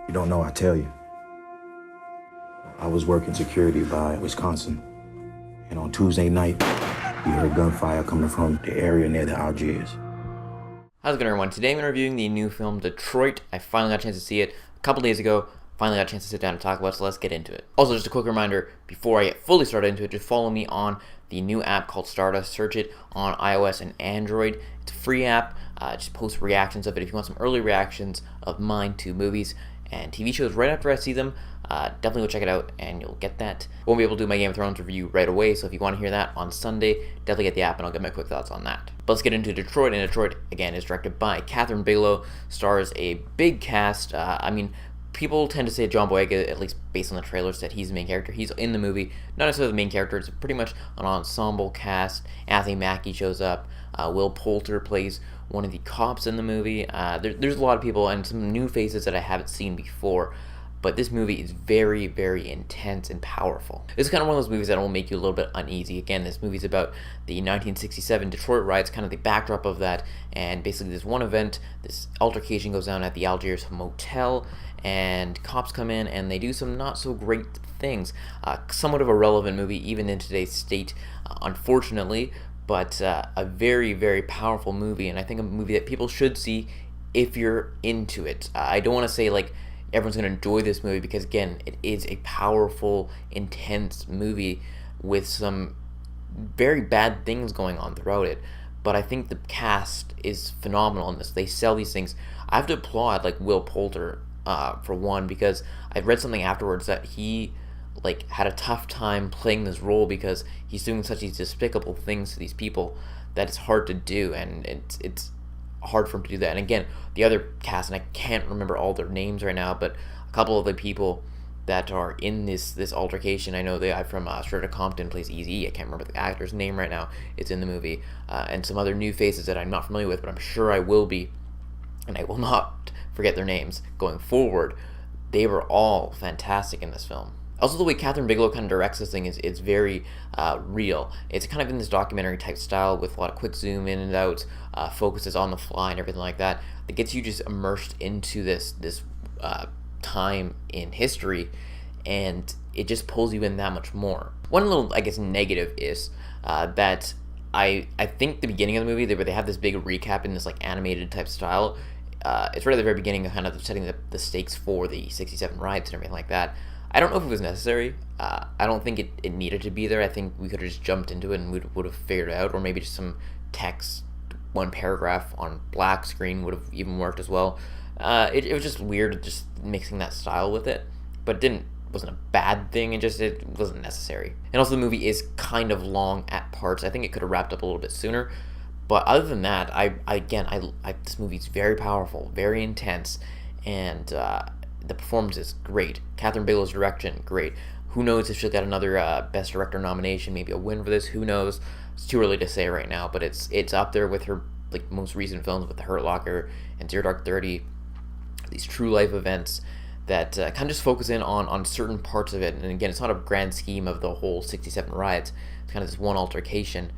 You don't know, I tell you. I was working security by Wisconsin, and on Tuesday night, we heard gunfire coming from the area near the Algiers. How's it going, everyone? Today I'm reviewing the new film Detroit. I finally got a chance to see it a couple days ago. Finally got a chance to sit down and talk about it, so let's get into it. Also, just a quick reminder, before I get fully started into it, just follow me on the new app called Stardust. Search it on iOS and Android. It's a free app. Just post reactions of it if you want some early reactions of mine to movies and TV shows right after I see them. Definitely go check it out and you'll get that. Won't be able to do my Game of Thrones review right away, so if you want to hear that on Sunday, definitely get the app and I'll get my quick thoughts on that. But let's get into Detroit, and Detroit, again, is directed by Kathryn Bigelow, stars a big cast. People tend to say John Boyega, at least based on the trailers, that he's the main character. He's in the movie, not necessarily the main character. It's pretty much an ensemble cast. Anthony Mackie shows up. Will Poulter plays one of the cops in the movie. There's a lot of people and some new faces that I haven't seen before. But this movie is very, very intense and powerful. This is kind of one of those movies that will make you a little bit uneasy. Again, this movie's about the 1967 Detroit riots, kind of the backdrop of that, and basically this one event, this altercation goes down at the Algiers Motel, and cops come in and they do some not so great things. Somewhat of a relevant movie even in today's state, unfortunately, but a very, very powerful movie, and I think a movie that people should see if you're into it. I don't want to say like everyone's going to enjoy this movie, because again, it is a powerful, intense movie with some very bad things going on throughout it. But I think the cast is phenomenal in this. They sell these things. I have to applaud like Will Poulter for one, because I read something afterwards that he had a tough time playing this role because he's doing such these despicable things to these people that it's hard to do, and it's hard for him to do that. And again, the other cast, and I can't remember all their names right now, but a couple of the people that are in this altercation, I know the guy from Straight Outta Compton plays Eazy. I can't remember the actor's name right now. It's in the movie, and some other new faces that I'm not familiar with, but I'm sure I will be, and I will not forget their names going forward. They were all fantastic in this film. Also, the way Kathryn Bigelow kind of directs this thing is very real. It's kind of in this documentary type style with a lot of quick zoom in and out, focuses on the fly and everything like that. That gets you just immersed into this time in history, and it just pulls you in that much more. One little, I guess, negative is that I think the beginning of the movie, where they have this big recap in this like animated type style, it's right at the very beginning, kind of setting the stakes for the 67 riots and everything like that. I don't know if it was necessary. I don't think it needed to be there. I think we could have just jumped into it and we would have figured it out, or maybe just some text, one paragraph on black screen would have even worked as well. It was just weird just mixing that style with it, but wasn't a bad thing. It wasn't necessary. And also the movie is kind of long at parts. I think it could have wrapped up a little bit sooner. But other than that, this movie's very powerful, very intense, and the performance is great. Kathryn Bigelow's direction, great. Who knows if she'll get another Best Director nomination, maybe a win for this, who knows. It's too early to say right now, but it's up there with her most recent films, with The Hurt Locker and Zero Dark 30, these true life events that kind of just focus in on certain parts of it. And again, it's not a grand scheme of the whole 67 riots. It's kind of this one altercation,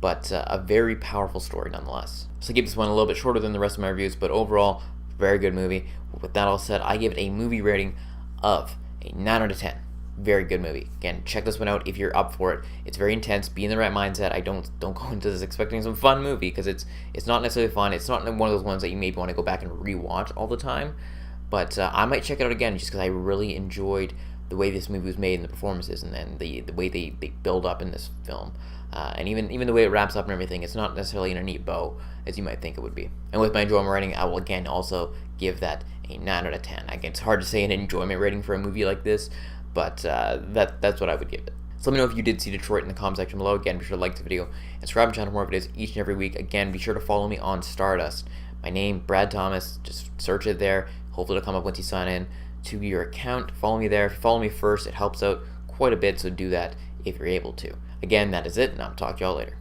but a very powerful story nonetheless. So I keep this one a little bit shorter than the rest of my reviews, but overall, very good movie. With that all said, I give it a movie rating of a 9 out of 10. Very good movie. Again, check this one out if you're up for it. It's very intense. Be in the right mindset. I don't go into this expecting some fun movie, because it's not necessarily fun. It's not one of those ones that you maybe want to go back and rewatch all the time. But I might check it out again just because I really enjoyed the way this movie was made and the performances, and then the way they build up in this film. And even the way it wraps up and everything, it's not necessarily in a neat bow as you might think it would be. And with my enjoyment rating, I will again also give that a 9 out of 10. Again, it's hard to say an enjoyment rating for a movie like this, but that's what I would give it. So let me know if you did see Detroit in the comment section below. Again, be sure to like the video and subscribe to the channel for more videos each and every week. Again, be sure to follow me on Stardust. My name, Brad Thomas. Just search it there. Hopefully it'll come up once you sign in to your account. Follow me there. If you follow me first, it helps out quite a bit, so do that if you're able to. Again, that is it, and I'll talk to y'all later.